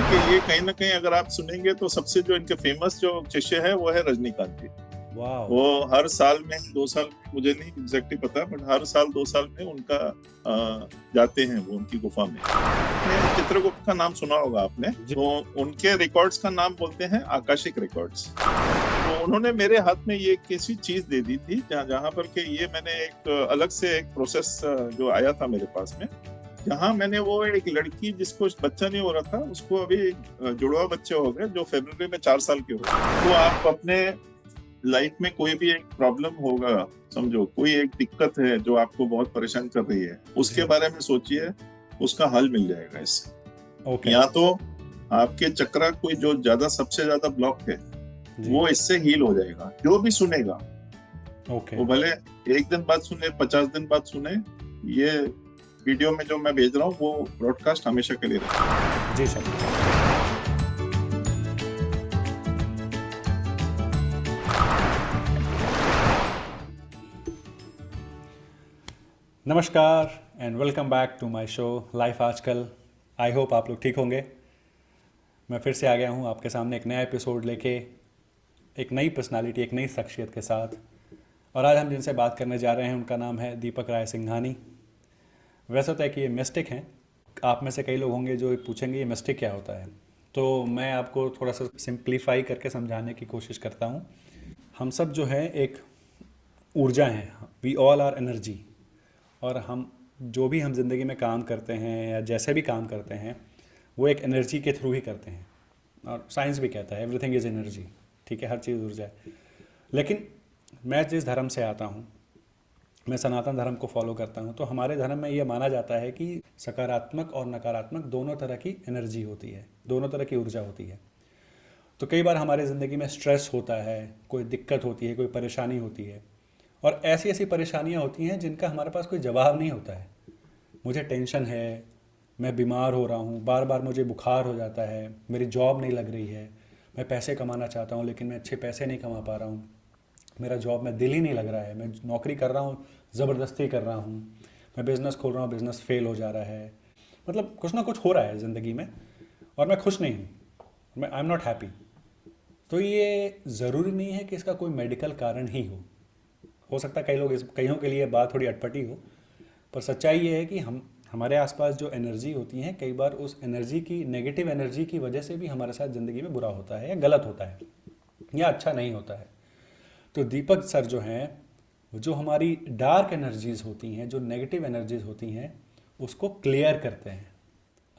कि ये कहीं ना कहीं अगर आप सुनेंगे तो सबसे जो इनके फेमस जो शिष्य है वो है रजनीकांत जी। वाह, वो हर साल में 2 साल में, मुझे नहीं एग्जैक्टली पता, बट हर साल 2 साल में उनका जाते हैं वो उनकी गुफा में। चित्रगुप्त का नाम सुना होगा आपने, तो उनके रिकॉर्ड्स का नाम बोलते हैं आकाशिक रिकॉर्ड्स। तो उन्होंने मेरे हाथ में ये कैसी चीज दे दी थी जहाँ पर के ये मैंने एक अलग से एक प्रोसेस जो आया था मेरे पास में, जहाँ मैंने वो एक लड़की जिसको बच्चा नहीं हो रहा था, उसको अभी जुड़वा बच्चे हो गए जो फरवरी में 4 साल के हो गए। तो आप अपने लाइफ में कोई भी एक प्रॉब्लम होगा, समझो कोई एक दिक्कत है जो आपको बहुत परेशान कर रही है, उसके बारे में सोचिए, उसका हल मिल जाएगा इससे। या तो आपके चक्रा कोई जो सबसे ज्यादा ब्लॉक है वो इससे हील हो जाएगा। जो भी सुनेगा वो भले एक दिन बाद सुने, 50 दिन बाद सुने, ये वीडियो में जो मैं भेज रहा हूँ वो ब्रॉडकास्ट हमेशा के लिए रहेगा। जी सर। नमस्कार and welcome back to my show life Aajkal. I hope आप लोग ठीक होंगे। मैं फिर से आ गया हूँ आपके सामने एक नया एपिसोड लेके, एक नई पर्सनालिटी, एक नई शख्सियत के साथ। और आज हम जिनसे बात करने जा रहे हैं उनका नाम है दीपक राय सिंघानी। वैसे तो है कि ये मिस्टिक हैं। आप में से कई लोग होंगे जो पूछेंगे ये मिस्टिक क्या होता है, तो मैं आपको थोड़ा सा सिंप्लीफाई करके समझाने की कोशिश करता हूँ। हम सब जो है एक ऊर्जा हैं, वी ऑल आर एनर्जी। और हम जो भी हम ज़िंदगी में काम करते हैं या जैसे भी काम करते हैं वो एक एनर्जी के थ्रू ही करते हैं। और साइंस भी कहता है एवरीथिंग इज़ एनर्जी, ठीक है, हर चीज़ ऊर्जा है। लेकिन मैं जिस धर्म से आता हूँ, मैं सनातन धर्म को फॉलो करता हूँ, तो हमारे धर्म में ये माना जाता है कि सकारात्मक और नकारात्मक दोनों तरह की एनर्जी होती है, दोनों तरह की ऊर्जा होती है। तो कई बार हमारे ज़िंदगी में स्ट्रेस होता है, कोई दिक्कत होती है, कोई परेशानी होती है, और ऐसी ऐसी परेशानियाँ होती हैं जिनका हमारे पास कोई जवाब नहीं होता है। मुझे टेंशन है, मैं बीमार हो रहा हूँ, बार बार मुझे बुखार हो जाता है, मेरी जॉब नहीं लग रही है, मैं पैसे कमाना चाहता हूँ लेकिन मैं अच्छे पैसे नहीं कमा पा रहा हूँ, मेरा जॉब में दिल ही नहीं लग रहा है, मैं नौकरी कर रहा हूँ ज़बरदस्ती कर रहा हूँ, मैं बिज़नेस खोल रहा हूँ बिज़नेस फेल हो जा रहा है, मतलब कुछ ना कुछ हो रहा है ज़िंदगी में और मैं खुश नहीं हूँ, मैं आई एम नॉट हैप्पी। तो ये ज़रूरी नहीं है कि इसका कोई मेडिकल कारण ही हो सकता है कई लोग कईयों के लिए बात थोड़ी अटपटी हो, पर सच्चाई ये है कि हमारे आसपास जो एनर्जी होती हैं, कई बार उस एनर्जी की, नेगेटिव एनर्जी की वजह से भी हमारे साथ ज़िंदगी में बुरा होता है या गलत होता है या अच्छा नहीं होता है। तो दीपक सर जो हैं, जो हमारी डार्क एनर्जीज़ होती हैं, जो नेगेटिव एनर्जीज़ होती हैं, उसको क्लियर करते हैं।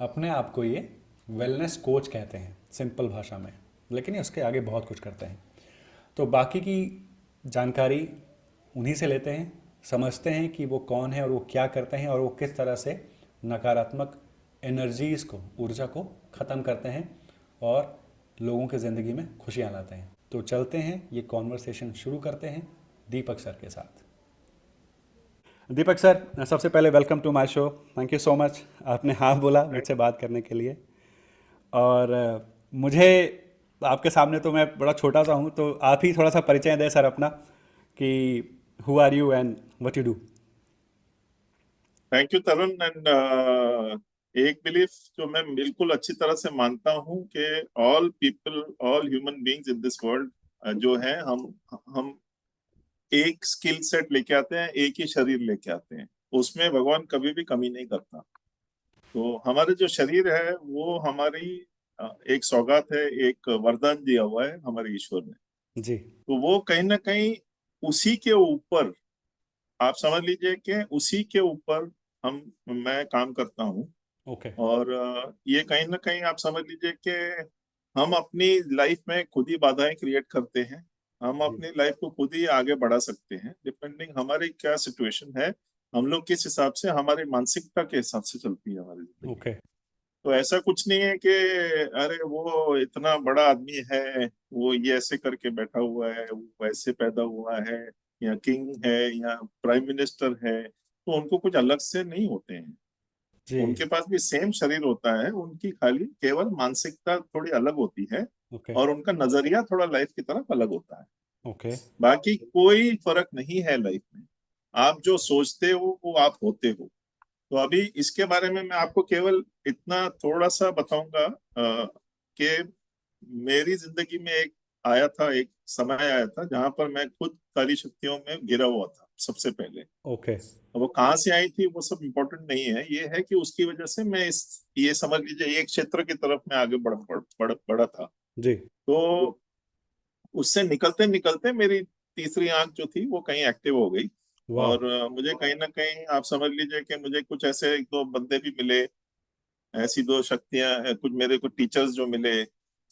अपने आप को ये वेलनेस कोच कहते हैं सिंपल भाषा में, लेकिन ये उसके आगे बहुत कुछ करते हैं। तो बाकी की जानकारी उन्हीं से लेते हैं, समझते हैं कि वो कौन है और वो क्या करते हैं और वो किस तरह से नकारात्मक एनर्जीज़ को, ऊर्जा को ख़त्म करते हैं और लोगों की ज़िंदगी में खुशियाँ लाते हैं। तो चलते हैं, ये कॉन्वर्सेशन शुरू करते हैं दीपक सर के साथ। दीपक सर, सबसे पहले welcome to my show. Thank you so much, आपने हाँ बोला मुझसे बात करने के लिए। और मुझे आपके सामने तो मैं बड़ा छोटा सा हूँ, तो आप ही थोड़ा सा परिचय दें सर अपना कि who are you and what you do. Thank you Tarun. And एक बिलीफ जो मैं बिल्कुल अच्छी तरह से मानता हूँ कि all people, all human beings in this world जो है, हम एक स्किल सेट लेके आते हैं, एक ही शरीर लेके आते हैं। उसमें भगवान कभी भी कमी नहीं करता। तो हमारे जो शरीर है वो हमारी एक सौगात है, एक वरदान दिया हुआ है हमारे ईश्वर ने। जी। तो वो कहीं ना कहीं उसी के ऊपर, आप समझ लीजिए कि उसी के ऊपर हम मैं काम करता हूँ। ओके। और ये कहीं ना कहीं आप समझ लीजिए कि हम अपनी लाइफ में खुद ही बाधाएं क्रिएट करते हैं। हम जी। अपनी लाइफ को खुद ही आगे बढ़ा सकते हैं, डिपेंडिंग हमारी क्या सिचुएशन है, हम लोग किस हिसाब से, हमारी मानसिकता के हिसाब से चलती है हमारी जिंदगी। ओके। तो ऐसा कुछ नहीं है कि अरे वो इतना बड़ा आदमी है, वो ये ऐसे करके बैठा हुआ है, वो वैसे पैदा हुआ है, या किंग है या प्राइम मिनिस्टर है, तो उनको कुछ अलग से नहीं होते हैं। जी। उनके पास भी सेम शरीर होता है, उनकी खाली केवल मानसिकता थोड़ी अलग होती है ओके। और उनका नजरिया थोड़ा लाइफ की तरफ अलग होता है। ओके। बाकी कोई फर्क नहीं है लाइफ में। आप जो सोचते हो वो आप होते हो। तो अभी इसके बारे में मैं आपको केवल इतना थोड़ा सा बताऊंगा कि मेरी जिंदगी में एक समय आया था जहां पर मैं खुद काली शक्तियों में गिरा हुआ था सबसे पहले। ओके। अब वो कहाँ से आई थी वो सब इम्पोर्टेंट नहीं है, ये है कि उसकी वजह से मैं इस ये समझ लीजिए एक क्षेत्र की तरफ मैं आगे बढ़ा था। जी। तो उससे निकलते निकलते मेरी तीसरी आंख जो थी वो कहीं एक्टिव हो गई। वाह। और मुझे कहीं ना कहीं आप समझ लीजिए कि मुझे कुछ ऐसे एक दो बंदे भी मिले, ऐसी दो शक्तियां, कुछ मेरे को टीचर्स जो मिले।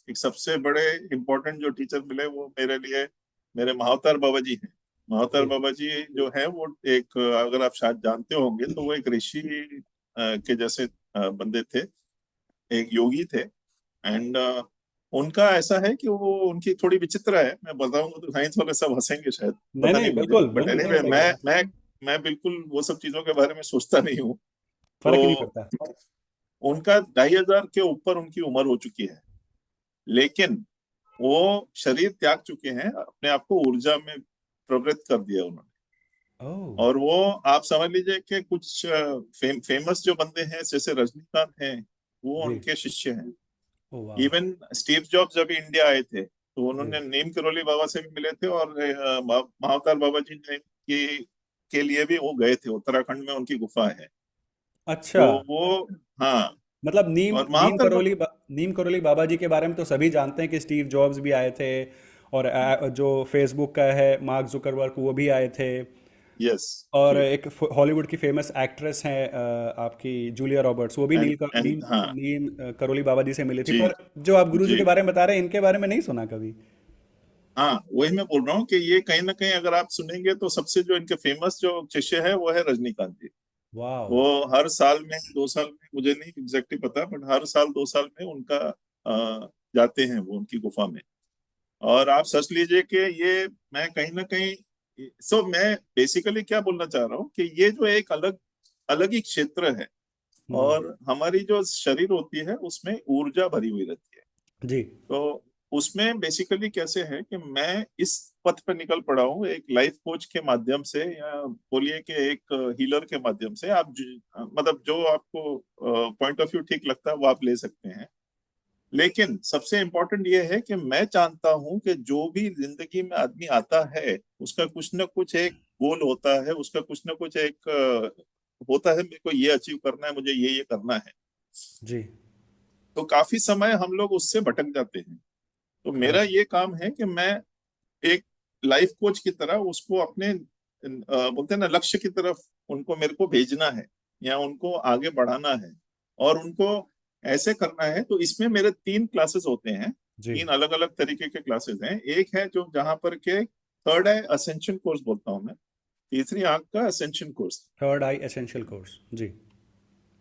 एक सबसे बड़े इम्पोर्टेंट जो टीचर मिले वो मेरे लिए मेरे महावतार बाबा जी हैं। महावतार जी। बाबा जी जो है वो एक, अगर आप शायद जानते होंगे तो वो एक ऋषि के जैसे बंदे थे, एक योगी थे। एंड उनका ऐसा है कि वो उनकी थोड़ी विचित्र है, मैं बताऊंगा तो साइंस वाले सब हंसेंगे शायद, नहीं पता नहीं, नहीं मुझे, बिल्कुल बट बिल्कुल, क्यों एनीवे हंसेंगे? मैं बिल्कुल वो सब चीजों के बारे में सोचता नहीं हूँ। फर्क ही नहीं तो पड़ता। उनका 2,500 के ऊपर उनकी उम्र हो चुकी है, लेकिन वो शरीर त्याग चुके हैं, अपने आप को ऊर्जा में प्रवृत्त कर दिया उन्होंने। ओह। और वो आप समझ लीजिए कि कुछ फेमस जो बंदे हैं जैसे रजनीकांत हैं, वो जी। उनके शिष्य हैं। ओह वाह। इवन स्टीव जॉब्स जब इंडिया आए थे तो जी। उन्होंने नीम करोली बाबा से भी मिले थे, और महावतार बाबा जी ने के लिए भी वो गए थे, उत्तराखंड में उनकी गुफा है। अच्छा। तो वो, हाँ। मतलब नीम और नीम करोली बाबा जी के बारे में तो सभी जानते हैं कि स्टीव जॉब्स भी आए थे, और जो फेसबुक का है मार्क जुकरबर्ग वो भी आए थे। यस और जी। एक हॉलीवुड की फेमस एक्ट्रेस हैं आपकी जूलिया रॉबर्ट्स, वो भी एंड हाँ नीम करोली बाबा जी से मिली थी। जी पर जो आप गुरु जी जी। के बारे में बता रहे हैं, इनके बारे में नहीं सुना कभी। हाँ, वही मैं बोल रहा हूँ कि ये कहीं ना कहीं अगर आप सुनेंगे तो सबसे जो इनके फेमस जो शिष्य है वो है रजनीकांत जी। वाह। वो हर साल में 2 साल में, मुझे नहीं एग्जैक्टली पता, बट हर साल 2 साल में उनका जाते हैं वो उनकी गुफा में। और आप सोच लीजिए कि ये, मैं कहीं ना कहीं, मैं बेसिकली क्या बोलना चाह रहा हूँ कि ये जो एक अलग अलग ही क्षेत्र है। हम्म। और हमारी जो शरीर होती है उसमें ऊर्जा भरी हुई रहती है। जी। तो उसमें बेसिकली कैसे है कि मैं इस पथ पे निकल पड़ा हूँ एक लाइफ कोच के माध्यम से, या बोलिए कि एक हीलर के माध्यम से। आप मतलब जो आपको पॉइंट ऑफ व्यू ठीक लगता है वो आप ले सकते हैं। लेकिन सबसे इम्पोर्टेंट ये है कि मैं जानता हूं कि जो भी जिंदगी में आदमी आता है उसका कुछ ना कुछ एक गोल होता है, उसका कुछ ना कुछ एक होता है, मेरे को ये अचीव करना है, मुझे ये करना है। जी। तो काफी समय हम लोग उससे भटक जाते हैं। तो मेरा करेक्ट। ये काम है कि मैं एक लाइफ कोच की तरह उसको अपने बोलते हैं ना लक्ष्य की तरफ उनको, मेरे को भेजना है या उनको आगे बढ़ाना है और उनको ऐसे करना है। तो इसमें मेरे 3 क्लासेस होते हैं, जी। 3 अलग अलग तरीके के क्लासेस हैं। एक है जो जहां पर के थर्ड है असेंशन कोर्स बोलता हूँ मैं, तीसरी आंख का असेंशन कोर्स। थर्ड आई एसेंशियल कोर्स। जी।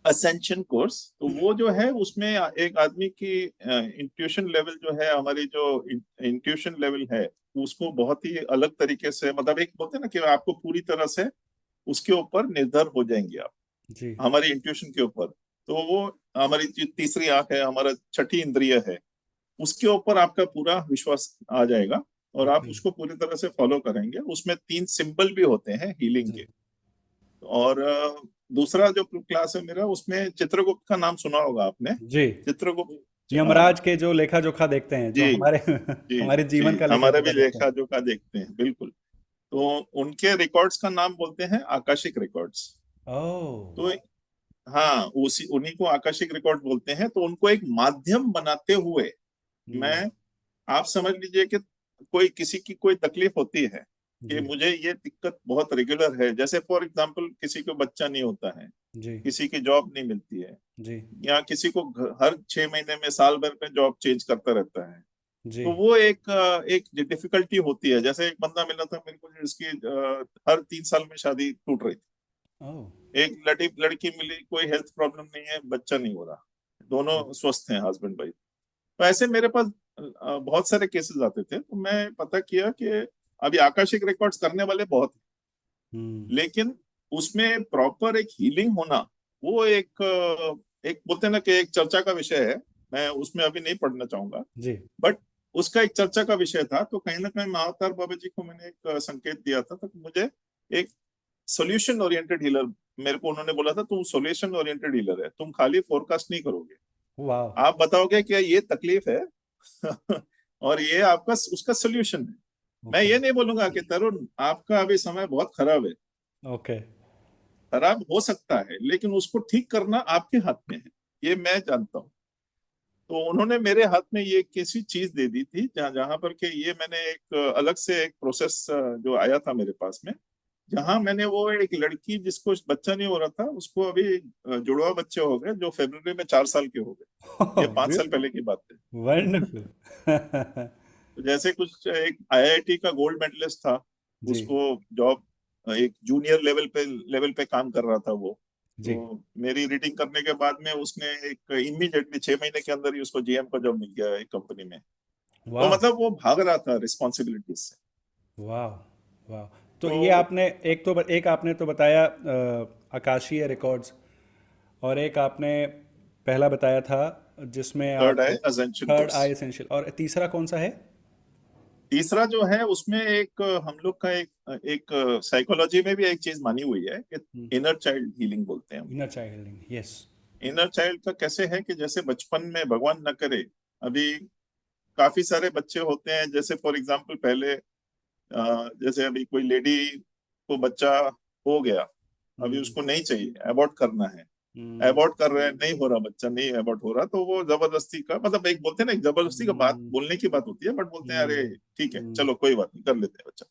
असेंशन कोर्स तो वो जो है उसमें एक आदमी की इंट्यूशन लेवल जो है, हमारी जो इंट्यूशन लेवल है उसको बहुत ही अलग तरीके से, मतलब एक बोलते हैं ना कि आपको पूरी तरह से उसके ऊपर निर्भर हो जाएंगे आप, जी। हमारी इंट्यूशन के ऊपर। तो वो हमारी जो तीसरी आंख है, हमारा छठी इंद्रिय है, उसके ऊपर आपका पूरा विश्वास आ जाएगा और आप ओके। उसको पूरी तरह से फॉलो करेंगे। उसमें 3 सिंबल भी होते हैं हीलिंग जी। के। और दूसरा जो क्लास है मेरा, उसमें चित्रगुप्त का नाम सुना होगा आपने। जी। चित्रगुप्त, यमराज के जो लेखा जोखा देखते हैं, जो जी हमारे जी हमारे जी, जीवन का लेखा हमारा भी जोखा देखते लेखा हैं। जोखा देखते हैं बिल्कुल। तो उनके रिकॉर्ड्स का नाम बोलते हैं आकाशिक रिकॉर्ड्स। ओह। तो हाँ, उसी उन्हीं को आकाशिक रिकॉर्ड बोलते हैं। तो उनको एक माध्यम बनाते हुए हम्म। मैं, आप समझ लीजिए कि कोई किसी की कोई तकलीफ होती है कि जी। मुझे ये दिक्कत बहुत रेगुलर है, जैसे फॉर एग्जांपल किसी को बच्चा नहीं होता है, जी। किसी की जॉब नहीं मिलती है, जी। या किसी को हर 6 महीने में साल भर में जॉब चेंज करता रहता है। जी। तो वो एक डिफिकल्टी होती है। जैसे एक बंदा मिला था मेरे को जिसकी हर 3 साल में शादी टूट रही थी। ओह। लड़की मिली, कोई हेल्थ प्रॉब्लम नहीं है, बच्चा नहीं हो रहा, दोनों स्वस्थ हैं हस्बैंड वाइफ। तो ऐसे मेरे पास बहुत सारे केसेस आते थे। तो मैं पता किया कि अभी आकाशिक रिकॉर्ड्स करने वाले बहुत हैं, हम्म। लेकिन उसमें प्रॉपर एक हीलिंग होना, वो एक बोलते हैं ना कि एक चर्चा का विषय है। मैं उसमें अभी नहीं पढ़ना चाहूंगा, जी। बट उसका एक चर्चा का विषय था। तो कहीं ना कहीं महावतार बाबा जी को मैंने एक संकेत दिया था, तो मुझे एक सोल्यूशन ओरिएंटेड हीलर, मेरे को उन्होंने बोला था तुम सोल्यूशन ओरिएंटेड हीलर है, तुम खाली फोरकास्ट नहीं करोगे, वाह। आप बताओगे कि ये तकलीफ है और ये आपका उसका सोल्यूशन है। मैं ओके। ये नहीं बोलूंगा कि तरुण आपका अभी समय बहुत खराब है, ओके। खराब हो सकता है, लेकिन उसको ठीक करना आपके हाथ में है, ये मैं जानता हूँ। तो उन्होंने मेरे हाथ में ये कैसी चीज दे दी थी जहां जहां पर के ये मैंने एक अलग से एक प्रोसेस जो आया था मेरे पास में, जहां मैंने वो एक लड़की जिसको बच्चा नहीं हो रहा था, उसको अभी जुड़वा बच्चे हो गए, जो फरवरी में 4 साल के हो गए। ये 5 साल पहले की बात है। वंडरफुल। तो जैसे कुछ एक आईआईटी का गोल्ड मेडलिस्ट था, जी। उसको जॉब एक जूनियर लेवल पे काम कर रहा था वो। जी। तो मेरी रीडिंग करने के बाद में उसने एक इमीडिएटली 6 महीने के अंदर ही उसको जीएम का जॉब मिल गया एक कंपनी में। तो वाह। मतलब वो भाग रहा था रिस्पॉन्सिबिलिटीज से। वाह। वाह। तो ये तो आपने एक आपने तो बताया आकाशीय रिकॉर्ड्स, और एक आपने पहला बताया था जिसमें थर्ड आप है असेंशन थर्ड कोर्स। आई एसेंशियल, और तीसरा कौन सा है? तीसरा जो है उसमें एक हम लोग का एक एक साइकोलॉजी में भी एक चीज मानी हुई है कि इनर चाइल्ड हीलिंग बोलते हैं हम। Inner child healing, yes. Inner child का कैसे है कि जैसे बचपन में भगवान न करे, अभी काफी सारे बच्चे होते हैं, जैसे फॉर एग्जांपल पहले जैसे अभी कोई लेडी को बच्चा हो गया, अभी हम्म। उसको नहीं चाहिए, अबॉर्ट करना है, हम्म। अबॉर्ट कर रहे हैं, नहीं हो रहा बच्चा, नहीं अबॉर्ट हो रहा, तो वो जबरदस्ती का मतलब एक बोलते हैं ना, एक जबरदस्ती का बात हम्म। बोलने की बात होती है, बट बोलते हैं अरे हम्म। ठीक है हम्म। चलो कोई बात नहीं कर लेते हैं बच्चा।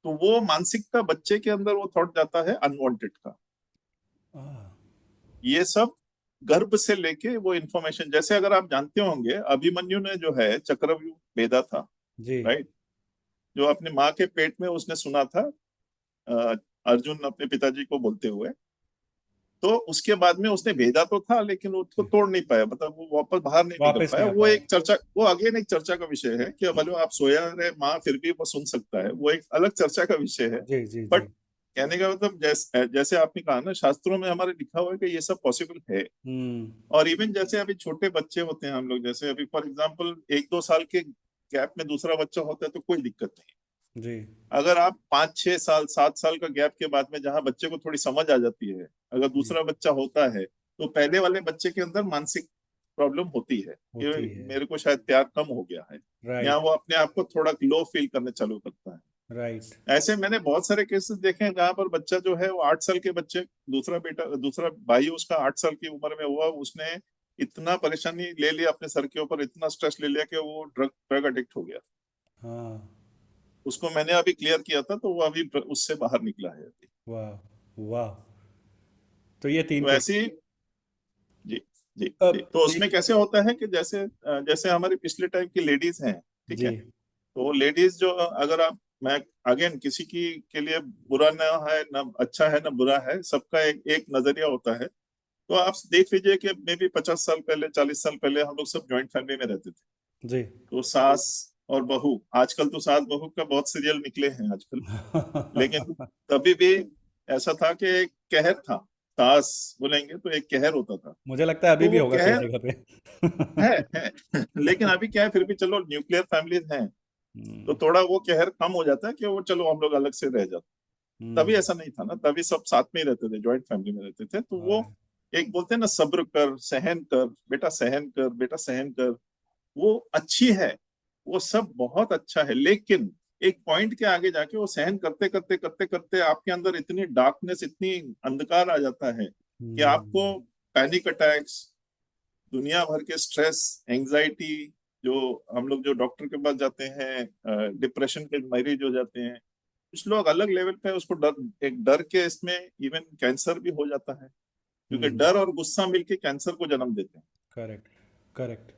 तो वो मानसिकता बच्चे के अंदर वो थॉट जाता है अनवांटेड का। आह, ये सब गर्भ से लेके वो इन्फॉर्मेशन, जैसे अगर आप जानते होंगे अभिमन्यु ने जो है चक्रव्यूह भेदा था, जी। राइट, जो अपने माँ के पेट में उसने सुना था अ, अर्जुन अपने पिताजी को बोलते हुए। तो उसके बाद में उसने भेजा तो था, लेकिन वो उसको जी। तोड़ नहीं पाया, मतलब वो वापस बाहर नहीं निकल वापस पाया। नहीं आ वो पाया। एक चर्चा, वो अगेन एक चर्चा का विषय है कि भले आप सोया रहे माँ फिर भी वो सुन सकता है, वो एक अलग चर्चा का विषय है। जी। जी। जी। बट कहने का मतलब जैसे जैसे आपने कहा ना, शास्त्रों में हमारे लिखा हुआ है कि ये सब पॉसिबल है। हम्म। और इवन जैसे अभी छोटे बच्चे होते हैं हम लोग, जैसे अभी फॉर एग्जाम्पल 1-2 साल के गैप में दूसरा बच्चा होता है तो कोई दिक्कत नहीं। जी। अगर आप 5-6 साल 7 साल का गैप के बाद में जहां बच्चे को थोड़ी समझ आ जाती है, अगर जी। दूसरा बच्चा होता है, तो पहले वाले बच्चे के अंदर मानसिक प्रॉब्लम होती है होती कि है। मेरे को शायद प्यार कम हो गया है, या राइट। वो अपने आप को थोड़ा लो फील करने चालू करता है। राइट। ऐसे मैंने बहुत सारे केसेस देखे हैं जहां पर बच्चा जो है वो 8 साल के बच्चे, दूसरा भाई उसका 8 साल की उम्र में हुआ, उसने इतना परेशानी ले लिया अपने सर के ऊपर, इतना स्ट्रेस ले लिया कि वो ड्रग ड्रग एडिक्ट हो गया। हाँ। उसको मैंने अभी क्लियर किया था, तो वो अभी उससे बाहर निकला है अभी। वाह। वाह। तो ये तीन तो केस। ऐसी, जी जी जी, अब तो ये। उसमें कैसे होता है कि जैसे जैसे हमारी पिछले टाइप की लेडीज हैं, ठीक जी। है, तो लेडीज जो अगर आप, मैं अगेन किसी की के लिए बुरा ना है ना अच्छा है ना बुरा है, सबका एक एक नजरिया होता है। तो आप देख लीजिए कि मे बी 50 साल पहले 40 साल पहले हम लोग सब ज्वाइंट फैमिली में रहते थे। जी। तो सास और बहू, आजकल तो सास बहू का बहुत सीरियल निकले हैं आजकल, लेकिन तभी भी ऐसा था कि एक कहर था, सास बोलेंगे तो एक कहर होता था। मुझे लगता है अभी तो भी वो होगा कई कहर जगह है, पे। है लेकिन अभी क्या है, फिर भी चलो न्यूक्लियर फैमिलीज हैं, तो हम्म। थोड़ा वो कहर कम हो जाता है कि वो चलो हम लोग अलग से रह जाते। तभी हम्म। ऐसा नहीं था ना, तभी सब साथ में ही रहते थे, जॉइंट फैमिली में रहते थे। तो वो हाँ। एक बोलते हैं ना, सब्र कर, सहन कर बेटा, सहन कर बेटा, सहन कर, वो अच्छी है, वो सब बहुत अच्छा है, लेकिन एक पॉइंट के आगे जाके वो सहन करते करते करते करते आपके अंदर इतनी डार्कनेस, इतनी अंधकार आ जाता है कि आपको हम्म। पैनिक अटैक्स, दुनिया भर के स्ट्रेस, एंजाइटी, जो हम लोग जो डॉक्टर के पास जाते हैं डिप्रेशन के मरीज हो जाते हैं, कुछ लोग अलग लेवल पे उसको डर, एक डर के इसमें इवन कैंसर भी हो जाता है, क्योंकि हम्म। डर और गुस्सा मिलके कैंसर को जन्म देते हैं। करेक्ट। करेक्ट।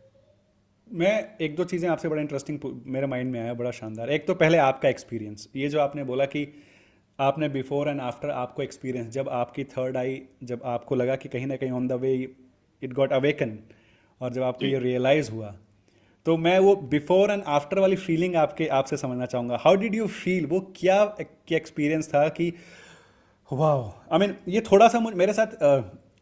मैं एक दो चीज़ें आपसे बड़ा इंटरेस्टिंग मेरे माइंड में आया, बड़ा शानदार। एक तो पहले आपका एक्सपीरियंस, ये जो आपने बोला कि आपने बिफोर एंड आफ्टर आपको एक्सपीरियंस, जब आपकी थर्ड आई, जब आपको लगा कि कहीं ना कहीं on the way it got awaken, और जब आपको जी ये रियलाइज़ हुआ, तो मैं वो बिफोर एंड आफ्टर वाली फीलिंग आपके आपसे समझना चाहूँगा। How did you feel? वो क्या एक्सपीरियंस था कि वाह, आई मीन ये थोड़ा सा मेरे साथ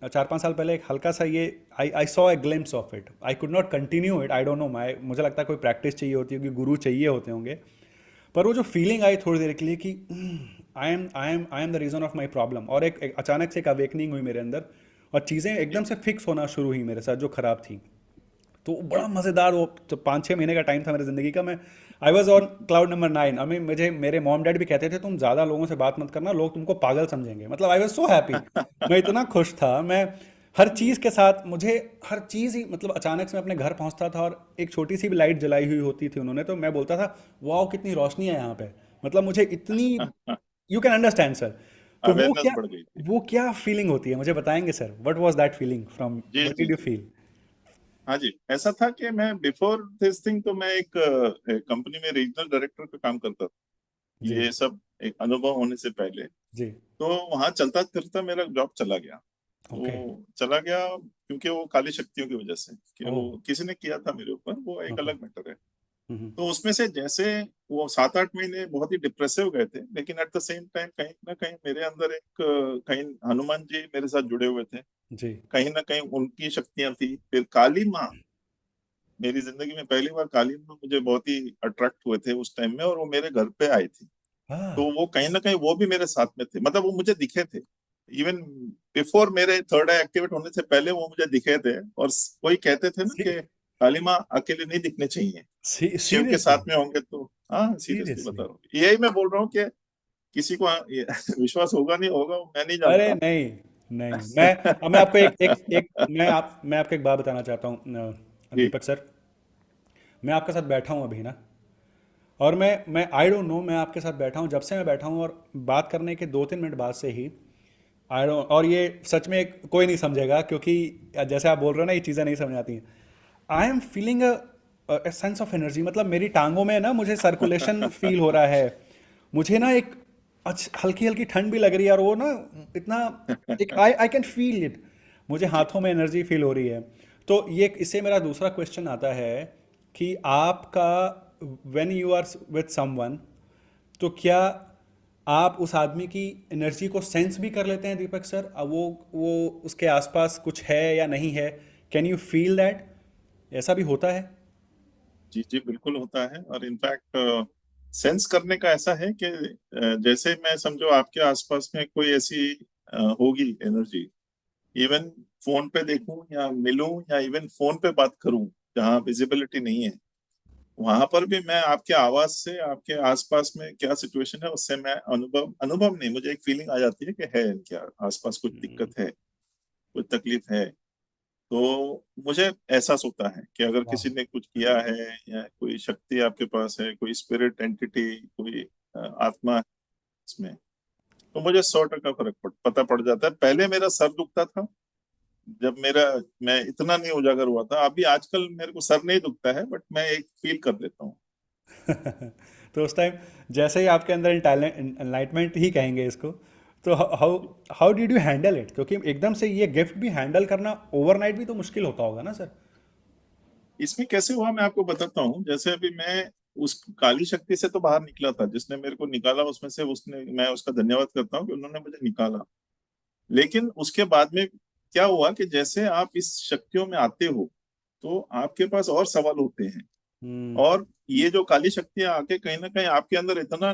4-5 साल पहले एक हल्का सा ये I I saw a glimpse of it, I could not continue it, I don't know, मुझे लगता है कोई प्रैक्टिस चाहिए होती है, कि गुरु चाहिए होते होंगे। पर वो जो फीलिंग आई थोड़ी देर के लिए कि I am the reason of my problem. और एक अचानक से एक अवेकनिंग हुई मेरे अंदर, और चीज़ें एकदम से फिक्स होना शुरू हुई मेरे साथ जो ख़राब थी। तो जी बड़ा मज़ेदार, वो तो 5-6 महीने का टाइम था मेरी ज़िंदगी का। मैं I was on cloud number 9। और मुझे मेरे मॉम डैड भी कहते थे तुम ज़्यादा लोगों से बात मत करना, लोग तुमको पागल समझेंगे। मतलब आई वॉज सो हैप्पी, मैं इतना खुश था। मैं हर चीज़ के साथ, मुझे हर चीज़ ही, मतलब अचानक से मैं अपने घर पहुंचता था और एक छोटी सी भी लाइट जलाई हुई होती थी उन्होंने, तो मैं बोलता था वाह कितनी रोशनी है यहाँ पे। मतलब मुझे इतनी, यू कैन अंडरस्टैंड सर। तो अवेयरनेस बढ़ गई थी। वो क्या फीलिंग होती है, मुझे बताएंगे sir, what was that feeling from, जी व्हाट जी डिड यू जी। फील? हाँ जी, ऐसा था कि मैं बिफोर दिस थिंग तो मैं एक कंपनी में रीजनल डायरेक्टर का काम करता था, जी ये सब एक अनुभव होने से पहले। जी। तो वहां चलता फिरता मेरा जॉब चला गया। ओके। तो चला गया क्योंकि वो काली शक्तियों की वजह से, कि ओह। वो किसी ने किया था मेरे ऊपर, वो एक ओके। अलग मैटर है। तो उसमें से जैसे वो 7-8 महीने बहुत ही डिप्रेसिव गए थे, लेकिन एट द सेम टाइम कहीं ना कहीं मेरे अंदर एक कहीं हनुमान जी मेरे साथ जुड़े हुए थे, जी। कहीं ना कहीं उनकी शक्तियां थी। फिर काली माँ, मेरी जिंदगी में पहली बार काली माँ मुझे बहुत ही अट्रैक्ट हुए थे उस टाइम में, और वो मेरे घर पे आई थी। तो हाँ। वो कहीं ना कहीं वो भी मेरे साथ में थे, मतलब वो मुझे दिखे थे। इवन बिफोर मेरे थर्ड आई एक्टिवेट होने से पहले वो मुझे दिखे थे। और कोई कहते थे ना कि काली माँ अकेले नहीं दिखने चाहिए, शिव के सीरियसली? साथ में होंगे तो। हाँ, सीरियसली बता सीरियसली? रहा हूँ, यही मैं बोल रहा हूँ कि किसी को ये विश्वास होगा नहीं होगा वो मैं नहीं अरे जानता। नहीं, नहीं। मैं आपको एक एक एक मैं आपको एक बात बताना चाहता हूँ जी दीपक सर। मैं आपके साथ बैठा हूँ अभी ना, और मैं आई डोंट नो, मैं आपके साथ बैठा हूँ, जब से मैं बैठा हूँ, और बात करने के 2-3 मिनट बाद से ही आई डोंट, और ये सच में कोई नहीं समझेगा, क्योंकि जैसे आप बोल रहे हो ना, ये चीज़ें नहीं समझ आती हैं। I am feeling a sense of energy, मतलब मेरी टांगों में ना मुझे सर्कुलेशन फील हो रहा है। मुझे ना एक हल्की हल्की ठंड भी लग रही है, और वो ना इतना, एक आई आई कैन फील इट। मुझे जी हाथों में एनर्जी फील हो रही है। तो ये, इससे मेरा दूसरा क्वेश्चन आता है कि आपका, when you are with someone, तो क्या आप उस आदमी की एनर्जी को सेंस भी कर लेते हैं दीपक सर? वो उसके आसपास कुछ है या नहीं है? Can you feel that? ऐसा भी होता है? जी जी, बिल्कुल होता है। और इनफैक्ट सेंस करने का ऐसा है कि जैसे मैं समझो आपके आसपास में कोई ऐसी होगी एनर्जी, इवन फोन पे देखूं या मिलूं या इवन फोन पे बात करूं जहां विजिबिलिटी नहीं है, वहां पर भी मैं आपके आवाज से आपके आसपास में क्या सिचुएशन है उससे मैं अनुभव अनुभव नहीं, मुझे एक फीलिंग आ जाती है कि है इनके आसपास कुछ दिक्कत है, कुछ तकलीफ है। तो मुझे एहसास होता है कि अगर वाह। किसी ने कुछ किया है, या कोई शक्ति आपके पास है, कोई स्पिरिट एंटिटी, कोई आत्मा है इसमें, तो मुझे 100% फर्क पता पड़ जाता है। पहले मेरा सर दुखता था, जब मेरा मैं इतना नहीं उजागर हुआ था। अभी आजकल मेरे को सर नहीं दुखता है, बट मैं एक फील कर लेता हूँ। तो उस टाइम जैसे ही आपके अंदर एनलाइटमेंट ही कहेंगे इसको, तो how how did you handle it? क्योंकि एकदम से ये गिफ्ट भी हैंडल करना ओवरनाइट भी तो मुश्किल होता होगा ना सर? इसमें कैसे हुआ मैं आपको बताता हूँ। जैसे अभी मैं उस काली शक्ति से तो बाहर निकला था, जिसने मेरे को निकाला उसमें से, उसने, मैं उसका धन्यवाद करता हूँ कि उन्होंने मुझे निकाला। लेकिन उसके बाद में क्या हुआ कि जैसे आप इस शक्तियों में आते हो, तो आपके पास और सवाल होते हैं। हम्म। और ये जो काली शक्तियां आके कहीं ना कहीं आपके अंदर इतना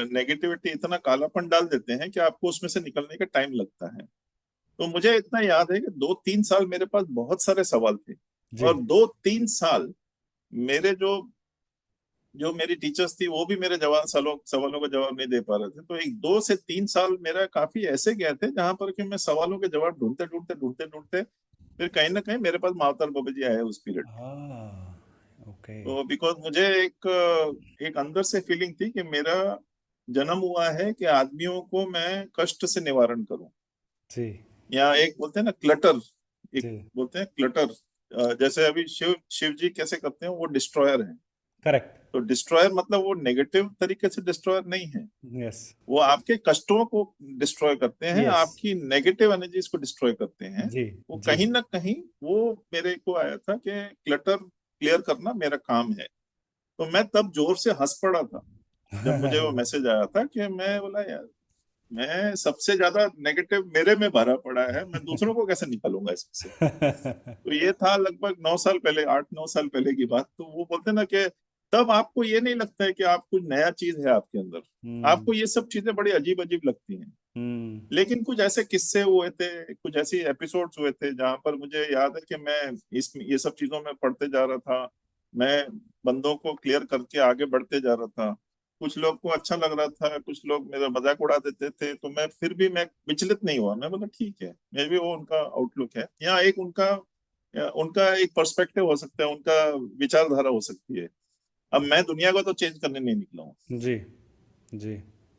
नेगेटिविटी, इतना कालापन डाल देते हैं कि आपको उसमें से निकलने का टाइम लगता है। तो मुझे इतना याद है कि 2-3 साल मेरे पास बहुत सारे सवाल थे। जी। और 2-3 साल मेरे जो जो मेरी टीचर्स थी वो भी मेरे जवाब सवालों सवालों का जवाब नहीं दे पा रहे थे। तो एक 2 से 3 साल मेरा काफी ऐसे गए थे जहां पर कि मैं सवालों के जवाब ढूंढते ढूंढते ढूंढते ढूंढते फिर कहीं ना कहीं मेरे पास मावतर बाबा जी आए उस पीरियड में। हाँ। ओके। तो बिकॉज मुझे एक अंदर से फीलिंग थी कि मेरा जन्म हुआ है कि आदमियों को मैं कष्ट से निवारण करूं। जी या एक बोलते हैं ना क्लटर, एक जी। बोलते हैं क्लटर। जैसे अभी शिव शिव जी कैसे करते हैं, वो डिस्ट्रॉयर हैं। करेक्ट। तो डिस्ट्रॉयर मतलब वो नेगेटिव तरीके से डिस्ट्रॉयर नहीं है, यस। वो आपके कष्टों को डिस्ट्रॉय करते हैं, यस। आपकी नेगेटिव एनर्जीज को डिस्ट्रॉय करते हैं। जी वो जी। कहीं ना कहीं वो मेरे को आया था कि क्लटर क्लियर करना मेरा काम है। तो मैं तब जोर से हंस पड़ा था जब मुझे वो मैसेज आया था, कि मैं बोला यार, मैं सबसे ज्यादा नेगेटिव मेरे में भरा पड़ा है, मैं दूसरों को कैसे निकालूंगा इसमें से। तो ये था लगभग 9 साल पहले, 8-9 साल पहले की बात। तो वो बोलते हैं ना कि तब आपको ये नहीं लगता है कि आप कुछ नया चीज है आपके अंदर। हम्म। आपको ये सब चीजें बड़ी अजीब अजीब लगती हैं। हम्म। लेकिन कुछ ऐसे किस्से हुए थे, कुछ ऐसी एपिसोड्स हुए थे जहां पर मुझे याद है कि मैं इस ये सब चीजों में पढ़ते जा रहा था। मैं बंदों को क्लियर करके आगे बढ़ते जा रहा था। कुछ लोग को अच्छा लग रहा था, कुछ लोग मेरा मजाक उड़ा देते थे, तो मैं फिर भी मैं विचलित नहीं हुआ। मैं बोला ठीक है, मे भी वो उनका आउटलुक है, या एक उनका उनका एक पर्सपेक्टिव हो सकता है, उनका विचारधारा हो सकती है। अब मैं दुनिया को तो चेंज करने नहीं निकला हूँ। जी। जी।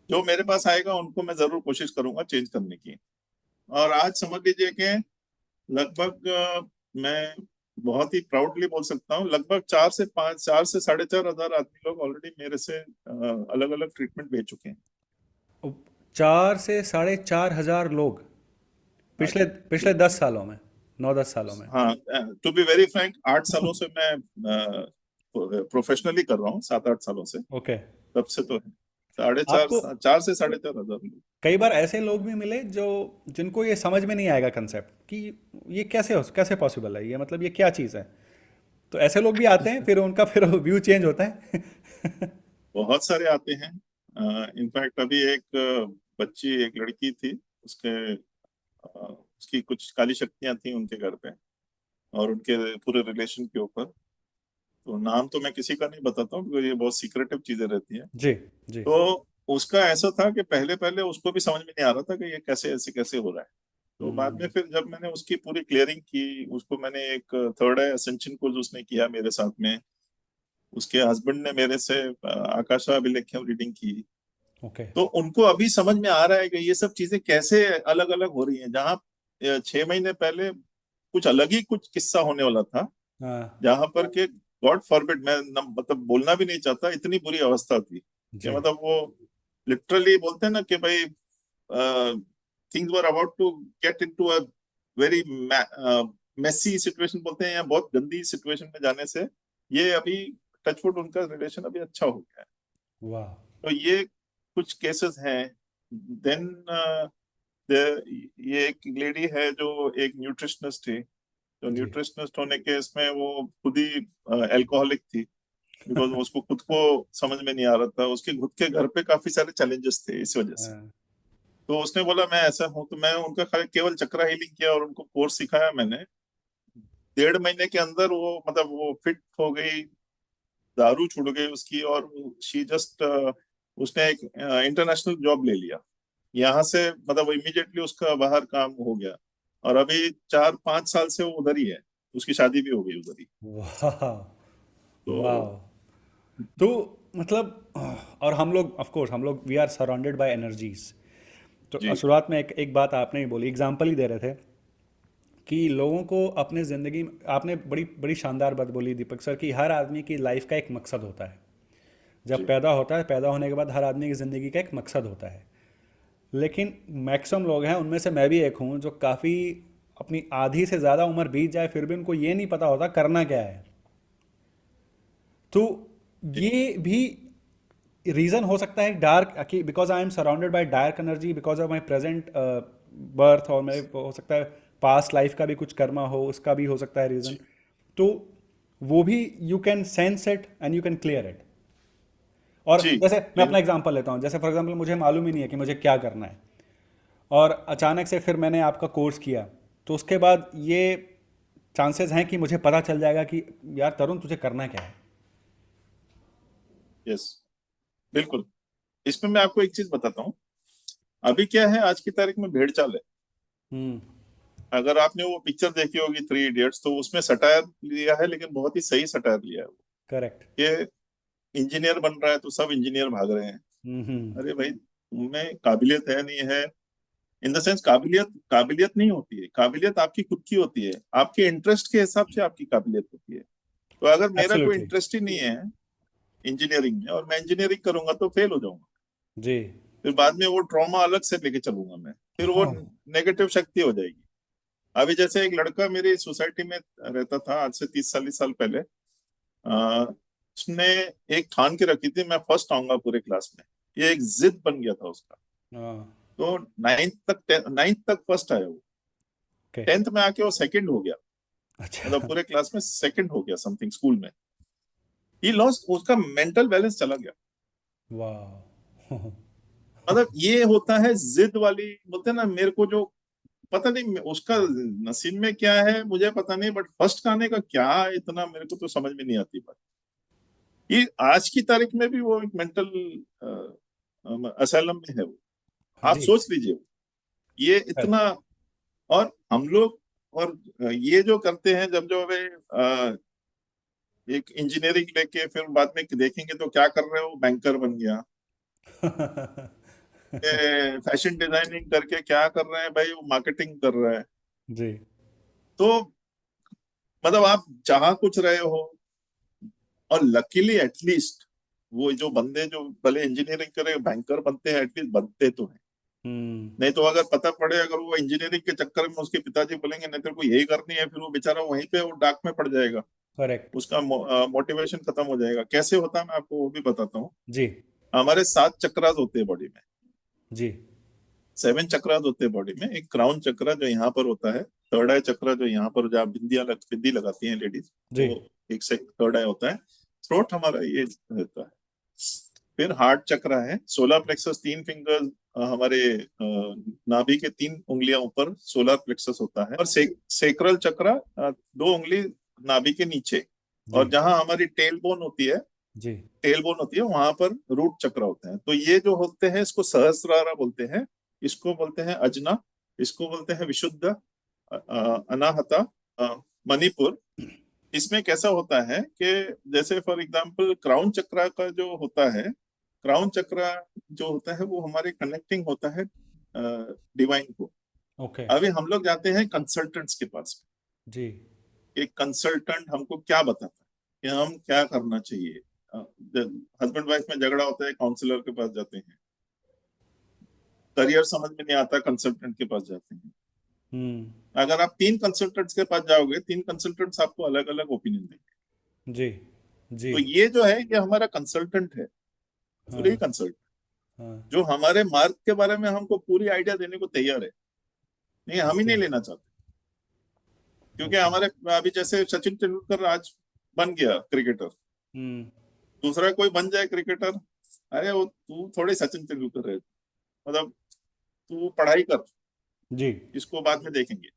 जो मेरे पास आएगा उनको मैं जरूर कोशिश करूंगा चेंज करने की। और आज समझ लीजिए कि लगभग मैं बहुत ही प्राउडली बोल सकता हूँ, लगभग 4 से 5, 4 से 4.5 हजार आदमी लोग ऑलरेडी मेरे से अलग अलग ट्रीटमेंट ले चुके हैं। 4 से 4.5 हजार लोग हाँ पिछले जी। पिछले 10 सालों में, 9-10 सालों में? हाँ, टू बी वेरी फ्रैंक, 8 सालों से मैं प्रोफेशनली कर रहा हूँ, 7-8 सालों से। ओके। तब से तो है। साढ़े चार आपको 4 से 4.5 हजार लोग। कई बार ऐसे लोग भी मिले जो जिनको ये समझ में नहीं आएगा कंसेप्ट कि ये कैसे पॉसिबल है, ये मतलब ये क्या चीज़ है। तो ऐसे लोग भी आते हैं, फिर उनका फिर व्यू चेंज होता है। बहुत सारे आते हैं। इनफैक्ट अभी एक बच्ची, एक लड़की थी, उसके उसकी कुछ काली शक्तियां थी उनके घर पे और उनके पूरे रिलेशन के ऊपर। तो नाम तो मैं किसी का नहीं बताता हूँ क्योंकि ये बहुत सीक्रेटिव चीजें रहती हैं। जी। जी। तो उसका ऐसा था कि पहले पहले उसको भी समझ में नहीं आ रहा था कि ये कैसे ऐसे कैसे हो रहा है। तो बाद में हम्म। फिर जब मैंने उसकी पूरी क्लियरिंग की, उसको मैंने एक थर्ड आई असेंशन कोर्स उसने किया मेरे साथ में। उसके हस्बैंड ने मेरे से आकाशा अभिलेख्यम रीडिंग की। ओके। तो उनको अभी समझ में आ रहा है कि ये सब चीजें कैसे अलग अलग हो रही हैं। जहाँ 6 महीने पहले कुछ अलग ही कुछ किस्सा होने वाला था, हाँ। जहां पर के गॉड फॉरबिड, मैं मतलब बोलना भी नहीं चाहता, इतनी बुरी अवस्था थी कि जी। मतलब वो लिटरली बोलते हैं ना कि भाई things were about to get into a very messy situation बोलते हैं, या बहुत गंदी सिचुएशन में जाने से ये अभी टचवुड उनका रिलेशन अभी अच्छा हो गया है। वाह। तो ये कुछ केसेस हैं। देन ये एक लेडी है जो एक न्यूट्रिशनिस्ट थी। तो जी। न्यूट्रिशनिस्ट होने के इसमें वो खुद ही अल्कोहलिक थी, बिकॉज उसको खुद को समझ में नहीं आ रहा था। उसके खुद के घर पे काफी सारे चैलेंजेस थे इस वजह से। हाँ। तो उसने बोला मैं ऐसा हूँ, तो मैं उनका खाली केवल चक्रा हीलिंग किया और उनको कोर्स सिखाया मैंने। 1.5 महीने के अंदर वो मतलब वो फिट हो गई, दारू छूट गई उसकी, और शी जस्ट उसने एक इंटरनेशनल जॉब ले लिया यहाँ से। मतलब इमीडिएटली उसका बाहर काम हो गया, और अभी 4-5 साल से वो उधर ही है। उसकी शादी भी हो गई उधर ही। वाह। तो वाह। तो मतलब और हम लोग ऑफ कोर्स हम लोग we are surrounded by energies. तो जी शुरुआत में एक बात आपने ही बोली, एग्जाम्पल ही दे रहे थे कि लोगों को अपने ज़िंदगी में, आपने बड़ी बड़ी शानदार बात बोली दीपक सर, कि हर आदमी की लाइफ का एक मकसद होता है। जब जी पैदा होता है, पैदा होने के बाद हर आदमी की ज़िंदगी का एक मकसद होता है। लेकिन मैक्सिमम लोग हैं, उनमें से मैं भी एक हूँ, जो काफ़ी अपनी आधी से ज़्यादा उम्र बीत जाए फिर भी उनको ये नहीं पता होता करना क्या है। तो जी ये भी रीज़न हो सकता है डार्क, कि because I am surrounded by dark energy because of my present birth, और मेरे हो सकता है पास्ट लाइफ का भी कुछ कर्मा हो, उसका भी हो सकता है रीज़न। जी तो वो भी you can sense it and you can clear it. और जी जैसे मैं अपना एग्जांपल लेता हूँ, जैसे फॉर एग्जांपल मुझे मालूम ही नहीं है कि मुझे क्या करना है, और अचानक से फिर मैंने आपका कोर्स किया, तो उसके बाद ये चांसेस हैं कि मुझे पता चल जाएगा कि यार तरुण तुझे करना क्या है। यस, बिल्कुल। इसमें मैं आपको एक चीज बताता हूँ। अभी क्या है, आज की तारीख में भेड़ चाल है। हम्म। अगर आपने वो पिक्चर देखी होगी 3 इडियट्स, तो उसमें सटायर लिया है, लेकिन बहुत ही सही सटायर लिया है वो। करेक्ट। ये इंजीनियर बन रहा है तो सब इंजीनियर भाग रहे हैं। हम्म। अरे भाई, तुम्हें काबिलियत है नहीं है, इन द सेंस काबिलियत काबिलियत नहीं होती है। काबिलियत आपकी खुद की होती है, आपके इंटरेस्ट के हिसाब से आपकी काबिलियत होती है। तो अगर मेरा कोई एब्सोल्युटली। इंटरेस्ट ही नहीं है इंजीनियरिंग में, और मैं इंजीनियरिंग करूंगा तो फेल हो जाऊंगा। जी। फिर बाद में वो ट्रॉमा अलग से लेके चलूंगा मैं, फिर वो हाँ। नेगेटिव शक्ति हो जाएगी। अभी जैसे एक लड़का मेरी सोसाइटी में रहता था आज से 30-40 साल पहले। उसने एक ठान के रखी थी, मैं फर्स्ट आऊंगा पूरे क्लास में। ये एक जिद बन गया था उसका। हाँ। तो नाइन्थ तक फर्स्ट आया वो। ओके। 10th में आके वो सेकंड हो गया। मतलब अच्छा। पूरे क्लास में सेकंड हो गया समथिंग स्कूल में। ही लॉस्ट, उसका मेंटल बैलेंस चला गया। वाह। मतलब ये होता है जिद वाली, बोलते हैं ना, मेरे को जो पता नहीं उसका नसीब में क्या है मुझे पता नहीं, बट फर्स्ट आने का क्या इतना मेरे को तो समझ में नहीं आती बात। ये आज की तारीख में भी वो एक मेंटल असाइलम में है वो। आप जी। सोच लीजिए, ये इतना। और हम लोग, और ये जो करते हैं, जब जो वे एक इंजीनियरिंग लेके फिर बाद में देखेंगे तो क्या कर रहे हो, बैंकर बन गया। फैशन डिजाइनिंग करके क्या कर रहे हैं भाई, वो मार्केटिंग कर रहा है। जी। तो मतलब आप चाह कुछ रहे हो। और लकीली एटलीस्ट वो जो बंदे जो भले इंजीनियरिंग करे बैंकर बनते हैं, एटलीस्ट बनते तो हैं। हम्म। नहीं तो अगर पता पड़े, अगर वो इंजीनियरिंग के चक्कर में उसके पिताजी बोलेंगे नहीं तेरे को यही करनी है, फिर वो बेचारा वहीं पे वो डाक में पड़ जाएगा। करेक्ट। उसका मोटिवेशन खत्म हो जाएगा। कैसे होता है मैं आपको वो भी बताता हूँ। जी। हमारे 7 चक्रास होते हैं बॉडी में। जी। 7 चक्रास होते हैं बॉडी में। एक क्राउन चक्रा जो यहाँ पर होता है, थर्ड आई चक्रा जो यहाँ पर, जहाँ बिंदी लगाती हैं लेडीज, जी। वो एक से थर्ड आई होता है। थ्रोट हमारा ये रहता है। फिर हार्ट चक्रा है, सोलर प्लेक्सस, 3 फिंगर्स हमारे नाभि के 3 उंगलियां ऊपर सोलर प्लेक्सस होता है। और सेक्रल चक्रा 2 उंगली नाभि के नीचे। जी। और जहां हमारी टेल बोन होती है, जी। टेल बोन होती है, वहां पर रूट चक्र होते हैं। तो ये जो होते हैं इसको सहस्रारा बोलते हैं, इसको बोलते हैं अजना, इसको बोलते हैं विशुद्ध, अनाहता, मणिपुर। इसमें कैसा होता है कि जैसे फॉर एग्जांपल क्राउन चक्रा का जो होता है, क्राउन चक्रा जो होता है वो हमारे कनेक्टिंग होता है डिवाइन को। ओके। अभी हम लोग जाते हैं कंसल्टेंट्स के पास। जी। एक कंसल्टेंट हमको क्या बताता है कि हम क्या करना चाहिए। हस्बैंड वाइफ में झगड़ा होता है, काउंसलर के पास जाते हैं। करियर समझ में नहीं आता, कंसल्टेंट के पास जाते हैं। हम्म। अगर आप 3 कंसल्टेंट्स के पास जाओगे, 3 कंसल्टेंट्स आपको अलग अलग ओपिनियन देंगे। जी। जी। तो ये जो है ये हमारा कंसल्टेंट है, फ्री हाँ। कंसल्टेंट, हाँ। जो हमारे मार्क के बारे में हमको पूरी आइडिया देने को तैयार है। नहीं, हम ही जी। नहीं लेना चाहते। क्योंकि ओके। हमारे अभी जैसे सचिन तेंदुलकर आज बन गया क्रिकेटर, हम्म। दूसरा कोई बन जाए क्रिकेटर, अरे वो तू थोड़ी सचिन तेंदुलकर है, मतलब तू पढ़ाई कर, जी। इसको बाद में देखेंगे।